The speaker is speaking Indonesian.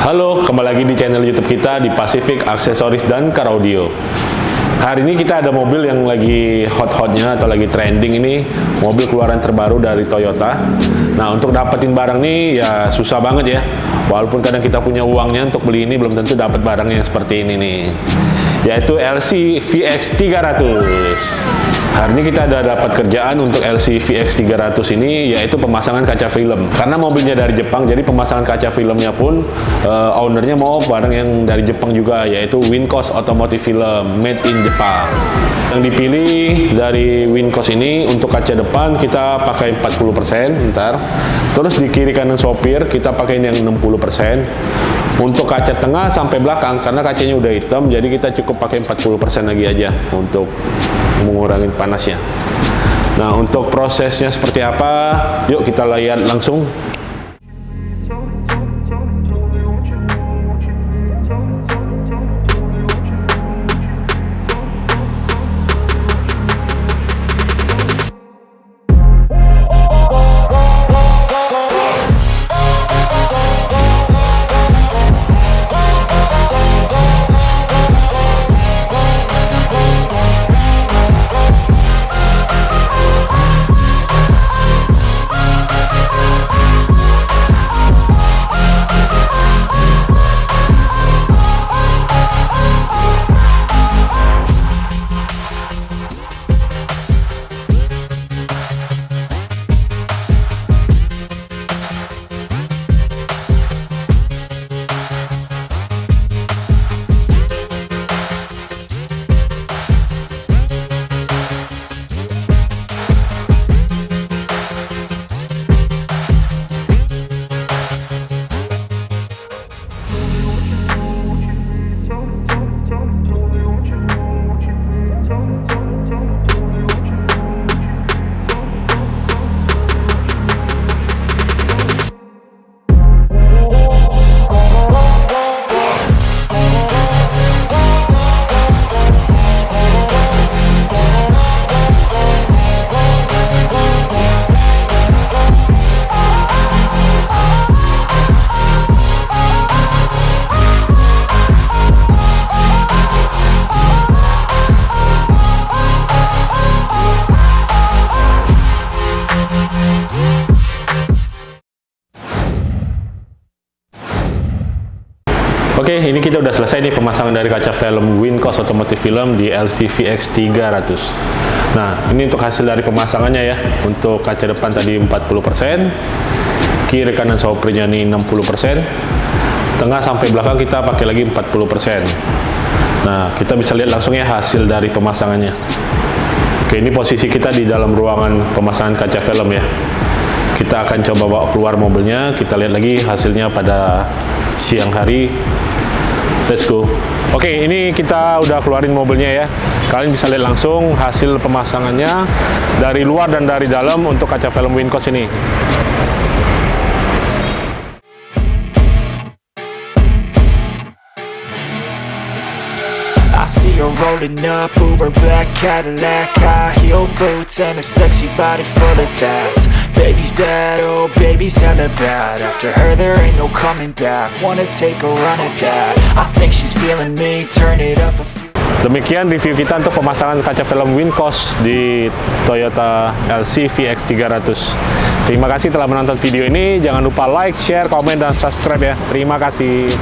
Halo, kembali lagi di channel YouTube kita di Pacific Aksesoris dan Car Audio. Hari ini kita ada mobil yang lagi hot-hotnya atau lagi trending ini, mobil keluaran terbaru dari Toyota. Nah, untuk dapetin barang ini ya susah banget ya. Walaupun kadang kita punya uangnya untuk beli ini, belum tentu dapat barang yang seperti ini nih. Yaitu LC VX 300. Hari ini kita ada dapat kerjaan untuk LC VX 300 ini, yaitu pemasangan kaca film. Karena mobilnya dari Jepang, jadi pemasangan kaca filmnya pun ownernya mau barang yang dari Jepang juga, yaitu Wincos Automotive Film made in Jepang. Yang dipilih dari Wincos ini untuk kaca depan kita pakai 40%, terus di kiri kanan sopir kita pakai yang 60%. Untuk kaca tengah sampai belakang, karena kacanya udah hitam, jadi kita cukup pakai 40% lagi aja untuk mengurangi panasnya. Nah, untuk prosesnya seperti apa? Yuk kita lihat langsung. Oke, ini kita udah selesai nih pemasangan dari kaca film Wincos Automotive Film di LC VX 300. Nah, ini untuk hasil dari pemasangannya ya. Untuk kaca depan tadi 40%, kiri kanan sopirnya nih 60%, tengah sampai belakang kita pakai lagi 40%. Nah, kita bisa lihat langsung ya hasil dari pemasangannya. Oke, ini posisi kita di dalam ruangan pemasangan kaca film ya. Kita akan coba bawa keluar mobilnya, kita lihat lagi hasilnya pada siang hari. Let's go. Oke, ini kita udah keluarin mobilnya ya. Kalian bisa lihat langsung hasil pemasangannya dari luar dan dari dalam untuk kaca film Wincos ini. I see her rolling up, Uber black Cadillac, high heel boots and a sexy body full of tats. Baby's bad, oh baby's hella bad. After her there ain't no coming back. Wanna take a run at that. I think she's feeling me, turn it up a few. Demikian review kita untuk pemasangan kaca film Wincos di Toyota LC VX 300. Terima kasih telah menonton video ini. Jangan lupa like, share, komen, dan subscribe ya. Terima kasih.